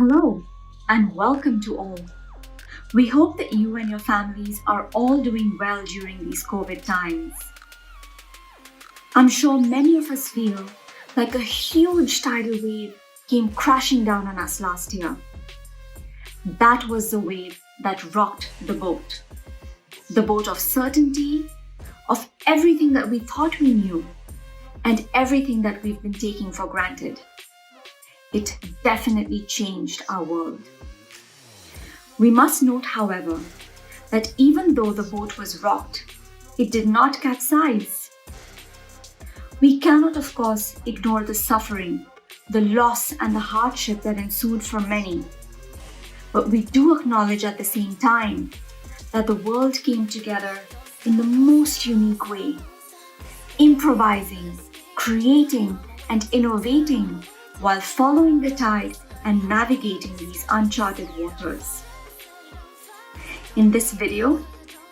Hello and welcome to all. We hope that you and your families are all doing well during these COVID times. I'm sure many of us feel like a huge tidal wave came crashing down on us last year. That was the wave that rocked the boat. The boat of certainty, of everything that we thought we knew, and everything that we've been taking for granted. It definitely changed our world. We must note, however, that even though the boat was rocked, it did not capsize. We cannot, of course, ignore the suffering, the loss, and the hardship that ensued for many. But we do acknowledge at the same time that the world came together in the most unique way, improvising, creating, and innovating while following the tide and navigating these uncharted waters. In this video,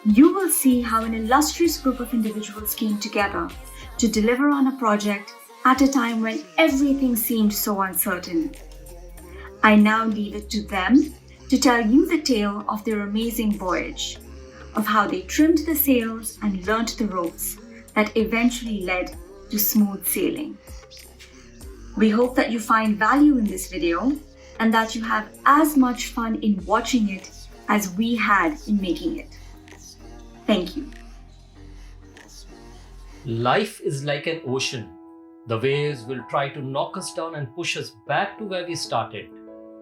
you will see how an illustrious group of individuals came together to deliver on a project at a time when everything seemed so uncertain. I now leave it to them to tell you the tale of their amazing voyage, of how they trimmed the sails and learnt the ropes that eventually led to smooth sailing. We hope that you find value in this video and that you have as much fun in watching it as we had in making it. Thank you. Life is like an ocean. The waves will try to knock us down and push us back to where we started.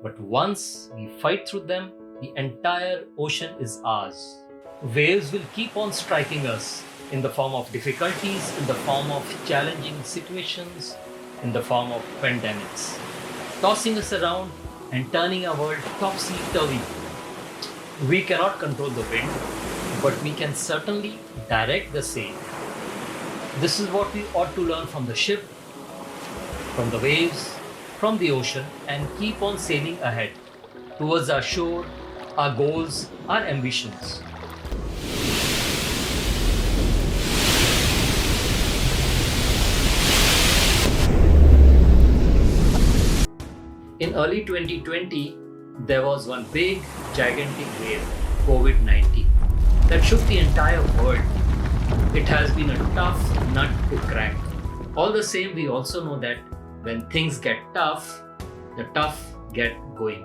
But once we fight through them, the entire ocean is ours. Waves will keep on striking us in the form of difficulties, in the form of challenging situations, in the form of pandemics, tossing us around and turning our world topsy-turvy. We cannot control the wind, but we can certainly direct the sail. This is what we ought to learn from the ship, from the waves, from the ocean, and keep on sailing ahead towards our shore, our goals, our ambitions. In early 2020, there was one big, gigantic wave, COVID-19, that shook the entire world. It has been a tough nut to crack. All the same, we also know that when things get tough, the tough get going.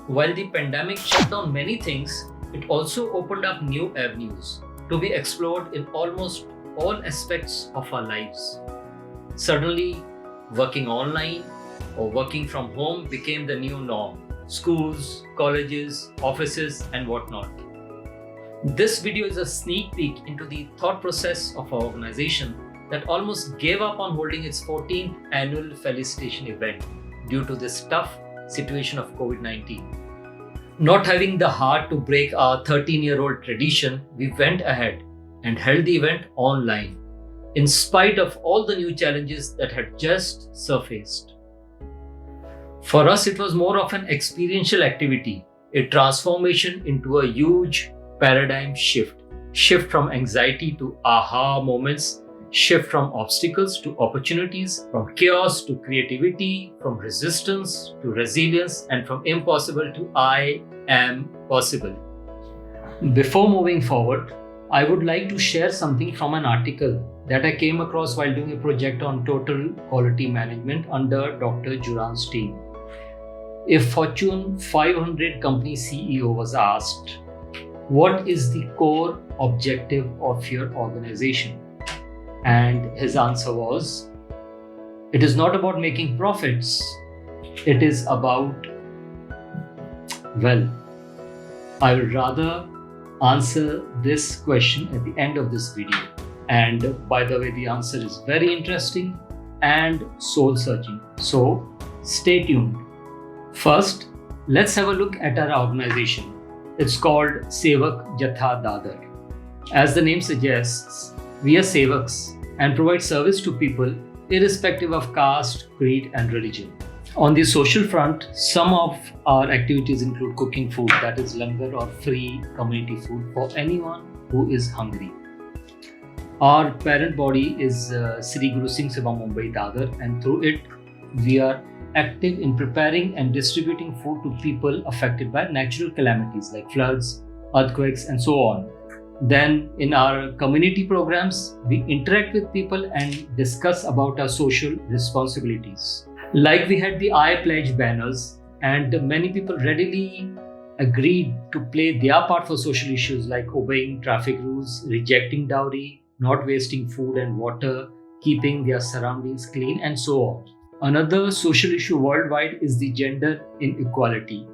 While the pandemic shut down many things, it also opened up new avenues to be explored in almost all aspects of our lives. Suddenly, working online or working from home became the new norm. Schools, colleges, offices, and whatnot. This video is a sneak peek into the thought process of our organization that almost gave up on holding its 14th annual felicitation event due to this tough situation of COVID-19. Not having the heart to break our 13-year-old tradition, we went ahead and held the event online, in spite of all the new challenges that had just surfaced. For us, it was more of an experiential activity, a transformation into a huge paradigm shift. Shift from anxiety to aha moments, shift from obstacles to opportunities, from chaos to creativity, from resistance to resilience, and from impossible to I am possible. Before moving forward, I would like to share something from an article that I came across while doing a project on total quality management under Dr. Juran's team. If Fortune 500 company CEO was asked, what is the core objective of your organization? And his answer was, it is not about making profits. It is about, well, I would rather answer this question at the end of this video. And by the way, the answer is very interesting and soul searching. So stay tuned. First, let's have a look at our organization. It's called Sevak Jatha Dadar. As the name suggests, we are Sevaks and provide service to people irrespective of caste, creed, and religion. On the social front, some of our activities include cooking food, that is langar or free community food for anyone who is hungry. Our parent body is Sri Guru Singh Sabha Mumbai Dadar, and through it we are active in preparing and distributing food to people affected by natural calamities like floods, earthquakes, and so on. Then in our community programs, we interact with people and discuss about our social responsibilities. Like we had the I Pledge banners, and many people readily agreed to play their part for social issues like obeying traffic rules, rejecting dowry, not wasting food and water, keeping their surroundings clean, and so on. Another social issue worldwide is the gender inequality.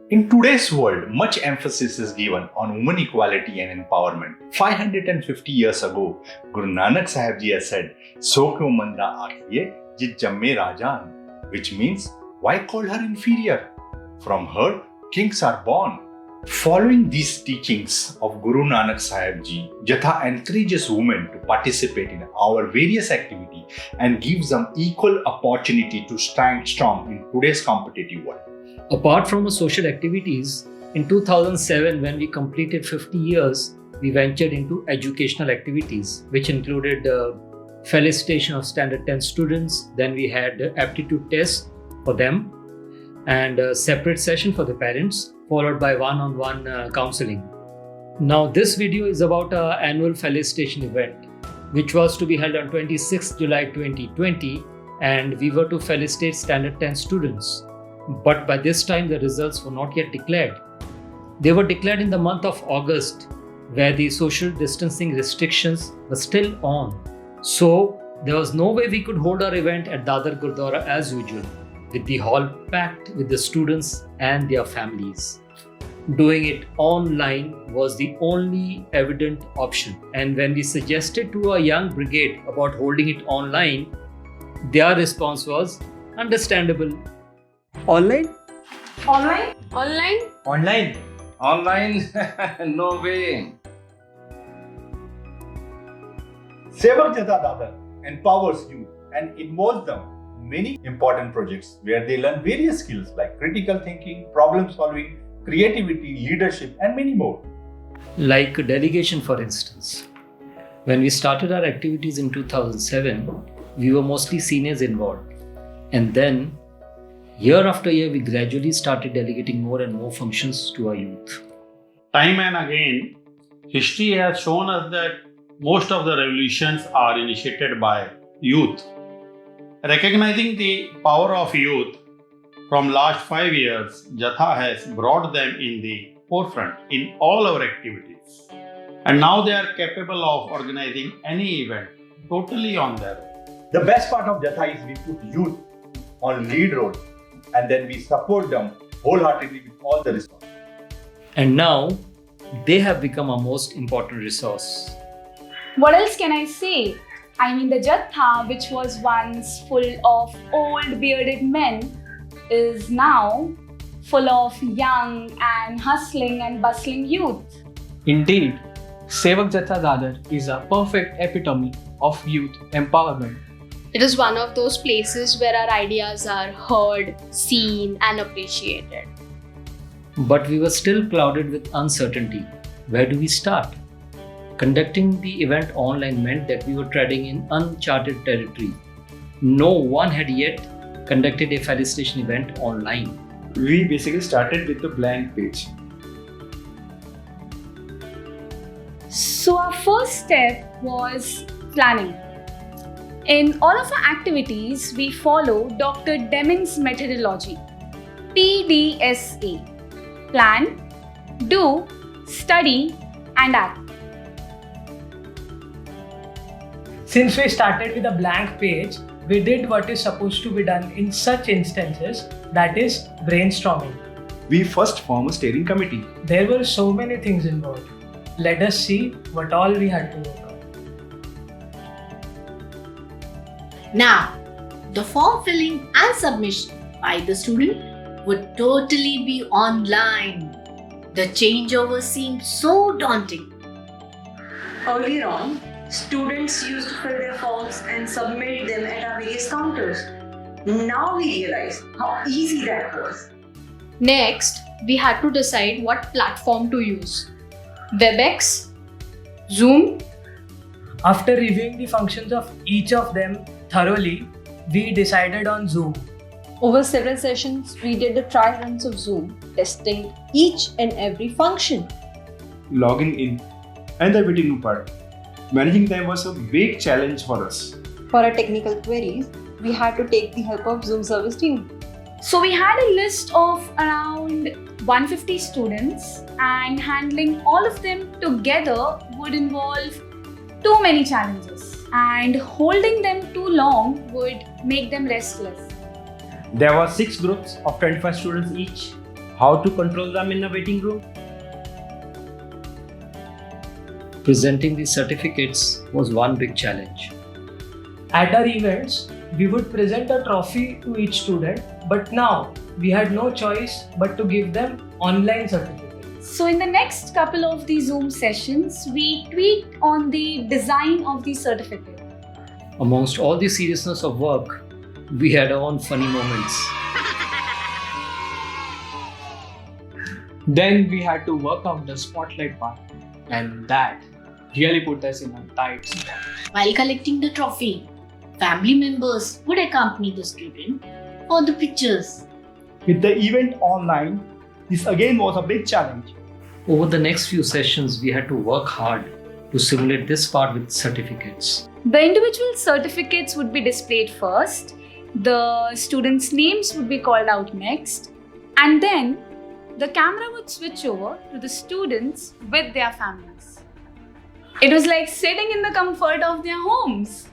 In today's world, much emphasis is given on women equality and empowerment. 550 years ago, Guru Nanak Sahib Ji has said, "So kyo manda aakhiye jit jamme rajan," which means, why call her inferior? From her, kings are born. Following these teachings of Guru Nanak Sahib Ji, Jatha encourages women to participate in our various activities and gives them equal opportunity to stand strong in today's competitive world. Apart from our social activities, in 2007, when we completed 50 years, we ventured into educational activities, which included felicitation of standard 10 students. Then we had aptitude tests for them and a separate session for the parents, followed by one-on-one counseling. Now, this video is about our annual felicitation event, which was to be held on 26th July 2020, and we were to felicitate standard 10 students. But by this time, the results were not yet declared. They were declared in the month of August, where the social distancing restrictions were still on. So, there was no way we could hold our event at Dadar Gurdwara as usual, with the hall packed with the students and their families. Doing it online was the only evident option. And when we suggested to our young brigade about holding it online, their response was understandable. Online? Online? Online? Online? Online? No way. Sevak Jatha Dadar empowers youth and involves them in many important projects where they learn various skills like critical thinking, problem solving, creativity, leadership, and many more. Like delegation, for instance. When we started our activities in 2007, we were mostly seniors involved. And then, year after year, we gradually started delegating more and more functions to our youth. Time and again, history has shown us that most of the revolutions are initiated by youth. Recognizing the power of youth, from last 5 years, Jatha has brought them in the forefront in all our activities. And now they are capable of organizing any event totally on their own. The best part of Jatha is we put youth on lead role and then we support them wholeheartedly with all the resources. And now, they have become our most important resource. What else can I say? I mean, the Jatha, which was once full of old bearded men, is now full of young and hustling and bustling youth. Indeed, Sevak Jatha Dadar is a perfect epitome of youth empowerment. It is one of those places where our ideas are heard, seen, and appreciated. But we were still clouded with uncertainty. Where do we start? Conducting the event online meant that we were treading in uncharted territory. No one had yet conducted a felicitation event online. We basically started with a blank page. So our first step was planning. In all of our activities, we follow Dr. Deming's methodology, PDSA. Plan, do, study, and act. Since we started with a blank page, we did what is supposed to be done in such instances, that is brainstorming. We first formed a steering committee. There were so many things involved. Let us see what all we had to work on. Now, the form filling and submission by the student would totally be online. The changeover seemed so daunting. Earlier on, students used to fill their forms and submit them at our various counters. Now we realize how easy that was. Next, we had to decide what platform to use. WebEx, Zoom. After reviewing the functions of each of them thoroughly, we decided on Zoom. Over several sessions, we did the trial runs of Zoom, testing each and every function. Logging in and the waiting room part. Managing them was a big challenge for us. For our technical queries, we had to take the help of Zoom service team. So we had a list of around 150 students, and handling all of them together would involve too many challenges, and holding them too long would make them restless. There were 6 groups of 25 students each. How to control them in the waiting room? Presenting the certificates was one big challenge. At our events, we would present a trophy to each student, but now we had no choice but to give them online certificates. So in the next couple of the Zoom sessions, we tweaked on the design of the certificate. Amongst all the seriousness of work, we had our own funny moments. Then we had to work out the spotlight part, and that really put us in a tight spot. While collecting the trophy, family members would accompany the student for the pictures. With the event online, this again was a big challenge. Over the next few sessions, we had to work hard to simulate this part with certificates. The individual certificates would be displayed first, the students' names would be called out next, and then the camera would switch over to the students with their families. It was like sitting in the comfort of their homes.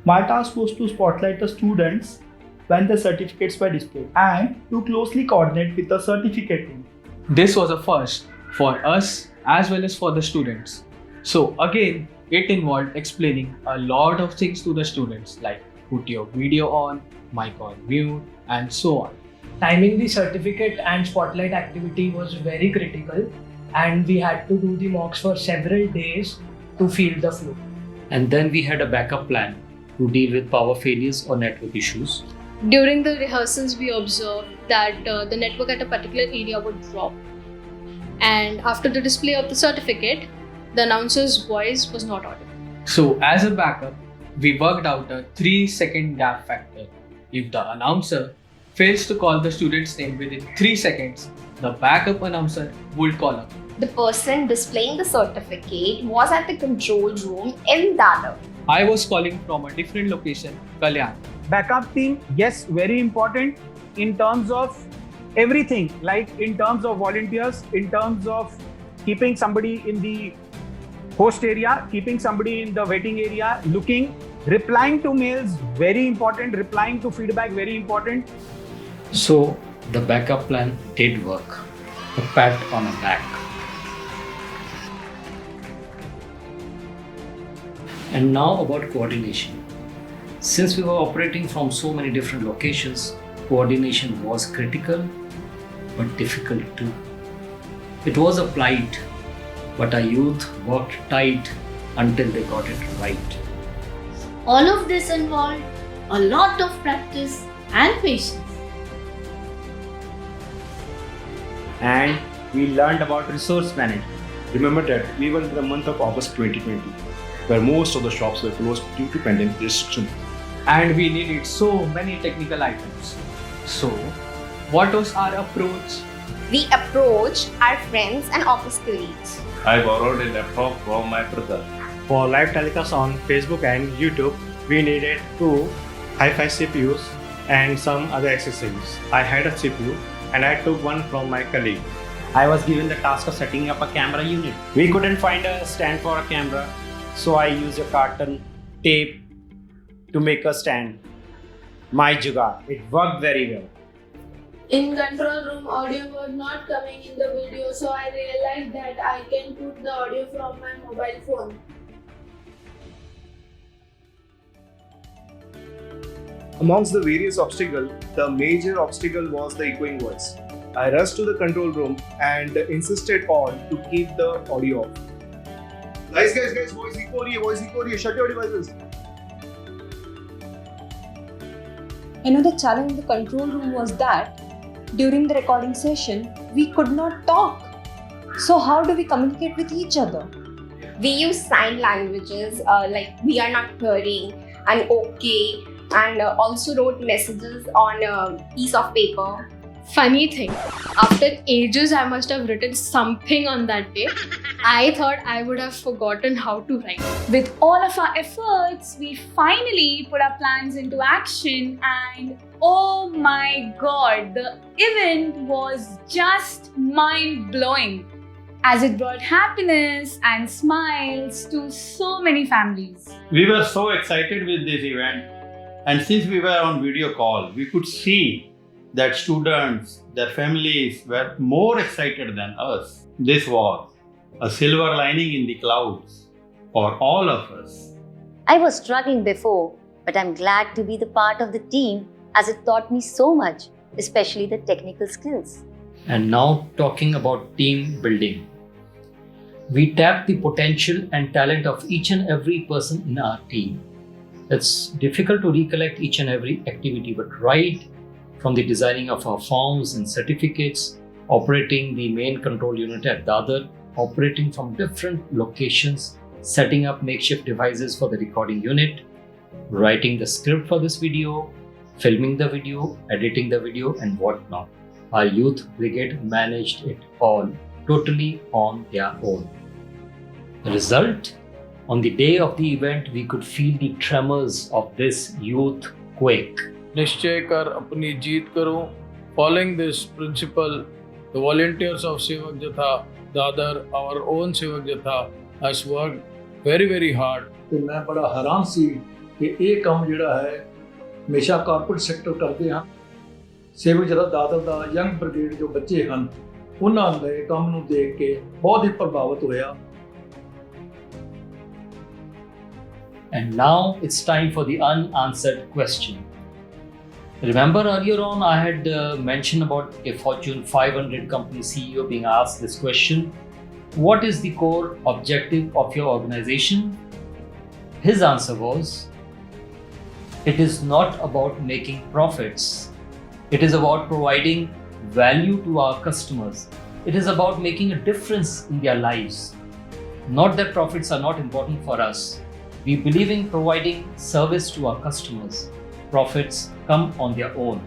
My task was to spotlight the students when the certificates were displayed and to closely coordinate with the certificate team. This was a first for us as well as for the students. So again, it involved explaining a lot of things to the students, like put your video on, mic on mute, and so on. Timing the certificate and spotlight activity was very critical, and we had to do the mocks for several days to feel the flow. And then we had a backup plan to deal with power failures or network issues. During the rehearsals, we observed that the network at a particular area would drop. And after the display of the certificate, the announcer's voice was not audible. So as a backup, we worked out a 3-second gap factor. If the announcer fails to call the student's name within 3 seconds, the backup announcer would call up. The person displaying the certificate was at the control room in Dadar. I was calling from a different location, Kalyan. Backup team, yes, very important in terms of everything, like in terms of volunteers, in terms of keeping somebody in the host area, keeping somebody in the waiting area, replying to mails, very important, replying to feedback, very important. So the backup plan did work. A pat on the back. And now about coordination. Since we were operating from so many different locations, coordination was critical but difficult too. It was a plight, but our youth worked tight until they got it right. All of this involved a lot of practice and patience. And we learned about resource management. Remember that we were in the month of August 2020, where most of the shops were closed due to pandemic restrictions. And we needed so many technical items. So, what was our approach? We approached our friends and office colleagues. I borrowed a laptop from my brother. For live telecasts on Facebook and YouTube, we needed 2 hi-fi CPUs and some other accessories. I had a CPU and I took one from my colleague. I was given the task of setting up a camera unit. We couldn't find a stand for a camera, so I used a carton tape to make a stand. My jugaad. It worked very well. In control room, audio was not coming in the video, so I realized that I can put the audio from my mobile phone. Amongst the various obstacles, the major obstacle was the echoing voice. I rushed to the control room and insisted on to keep the audio off. Guys, voice echo rahi hai, shut your devices. Another challenge in the control room was that during the recording session, we could not talk. So how do we communicate with each other? We use sign languages like we are not hearing, and okay, and also wrote messages on a piece of paper. Funny thing, after ages I must have written something on that day. I thought I would have forgotten how to write. With all of our efforts, we finally put our plans into action, and oh my god, the event was just mind-blowing as it brought happiness and smiles to so many families. We were so excited with this event, and since we were on video call, we could see that students, their families were more excited than us. This was a silver lining in the clouds for all of us. I was struggling before, but I'm glad to be the part of the team as it taught me so much, especially the technical skills. And now, talking about team building. We tap the potential and talent of each and every person in our team. It's difficult to recollect each and every activity, but right from the designing of our forms and certificates, operating the main control unit at Dadar, operating from different locations, setting up makeshift devices for the recording unit, writing the script for this video, filming the video, editing the video, and whatnot. Our youth brigade managed it all totally on their own. The result? On the day of the event, we could feel the tremors of this youth quake. निश्चय कर अपनी जीत करो. Following this principle, the volunteers of Sevak Jatha Dadar, our own Sevak Jatha, has worked very hard. ਤੇ ਮੈਂ ਬੜਾ ਹੈਰਾਨ ਸੀ ਕਿ ਇਹ ਕੰਮ ਜਿਹੜਾ ਹੈ ਹਮੇਸ਼ਾ ਕਾਰਪੋਰੇਟ ਸੈਕਟਰ ਕਰਦੇ ਹਨ. ਸੇਵਕ ਜਥਾ ਦਾਦਰ ਦਾ ਯੰਗ ਬ੍ਰਿਗੇਡ ਜੋ ਬੱਚੇ ਹਨ ਉਹਨਾਂ ਦੇ ਕੰਮ ਨੂੰ ਦੇਖ ਕੇ ਬਹੁਤ ਹੀ ਪ੍ਰਭਾਵਿਤ ਹੋਇਆ. And now it's time for the unanswered question. Remember earlier on I had mentioned about a Fortune 500 company CEO being asked this question. What is the core objective of your organization? His answer was, it is not about making profits. It is about providing value to our customers. It is about making a difference in their lives. Not that profits are not important for us. We believe in providing service to our customers. Profits come on their own.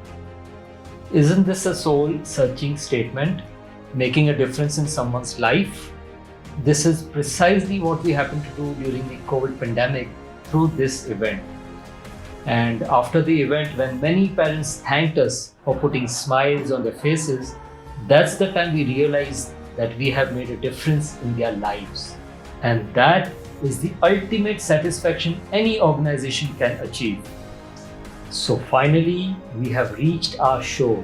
Isn't this a soul-searching statement? Making a difference in someone's life? This is precisely what we happen to do during the COVID pandemic through this event. And after the event, when many parents thanked us for putting smiles on their faces, that's the time we realized that we have made a difference in their lives. And that is the ultimate satisfaction any organization can achieve. So finally, we have reached our show.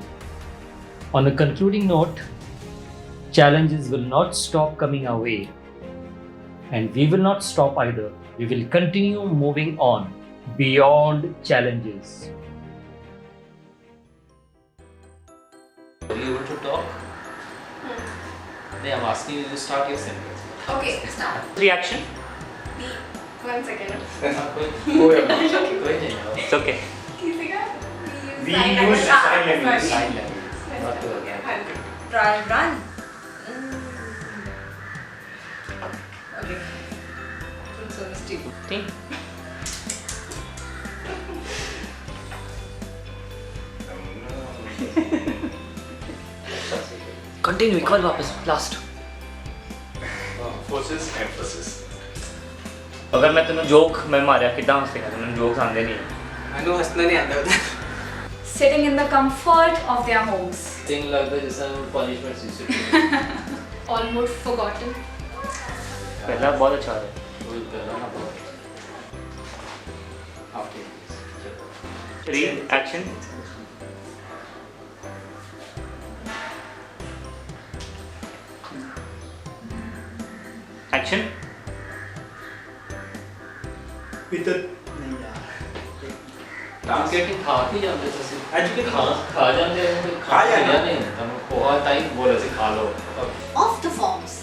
On a concluding note, challenges will not stop coming our way. And we will not stop either. We will continue moving on beyond challenges. Are you able to talk? I'm asking you to start your sentence. Okay, start. Reaction? One second. It's okay. We use sign language. Sign language. Not to again. Run. Okay. So misty. Continue. एक बार वापस last. Emphasis, emphasis. अगर मैं तेन joke मैं मारिया कितना हंसेगा तेन jokes आंदे नहीं मैंने हंसना नहीं आता उधर. Sitting in the comfort of their homes. Thing लगता है जैसे पनिशमेंट सिस्टम Almost forgotten. पहला बहुत अच्छा है पहला ना बहुत रीड एक्शन एक्शन नहीं यार एजुकेटिंग खा के ਜਾਂਦੇ ਤੁਸੀਂ एजुकेटिंग खा ਜਾਂਦੇ ਹੋ खा ਜਾਂਦੇ ਨਹੀਂ ਤੁਹਾਨੂੰ ਬਹੁਤ ਟਾਈਮ ਬੋਲੇ ਸੀ ਖਾ ਲਓ Of the forms.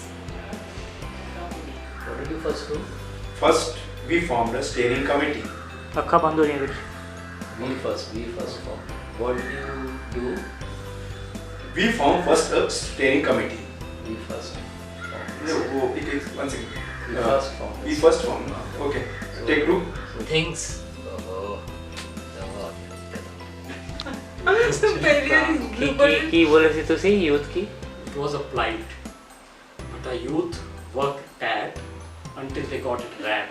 What did you first do? First, we formed a steering committee. ਅੱਖਾਂ ਬੰਦ ਹੋ ਰਹੀਆਂ ਕੁਝ we first form. What did you do? We formed first a steering committee. We first. No, it is one second. We first form. We first form. Okay. So, Take two. So things ਕੀ ਬੋਲੇ ਸੀ ਤੁਸੀਂ youth Ki? It was a plight, but a youth worked at until they got it right.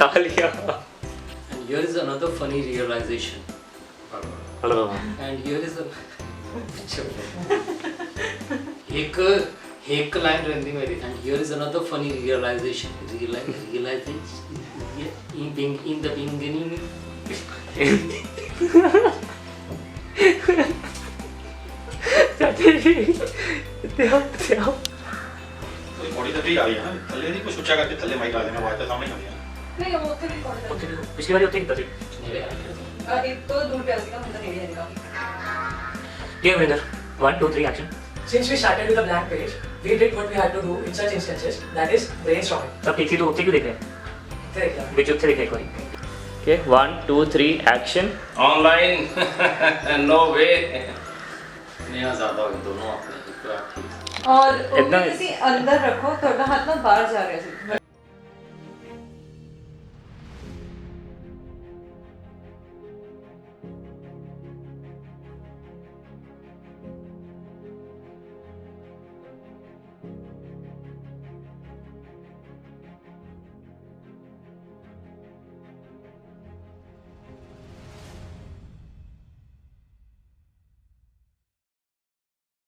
तालियां. And here is another funny realization. Hello. And here is a एक line रहती मेरी. And here is another funny realization. Realization in the beginning. थोड़ी तो आ रही है ना थल्ले नहीं कुछ ऊंचा करके थल्ले माइक आ जाना आवाज तो सामने आ गया नहीं वो तो रिकॉर्ड पिछली बार उत्ते कितना थी एक तो दूर पे आएगा मतलब नहीं आएगा Dear winner, 1, 2, 3 action. Since we started with a blank page, we did what we had to do in such instances, that is brainstorming. सब ठीक थी तो उत्ते क्यों देख रहे हैं? बीच उत्ते देखे एक बार. Okay, 1, 2, 3 action. Online. No way. नया ज़्यादा हो गया दोनों अपने और वो भी किसी अंदर रखो थोड़ा हाथ ना बाहर जा रहा है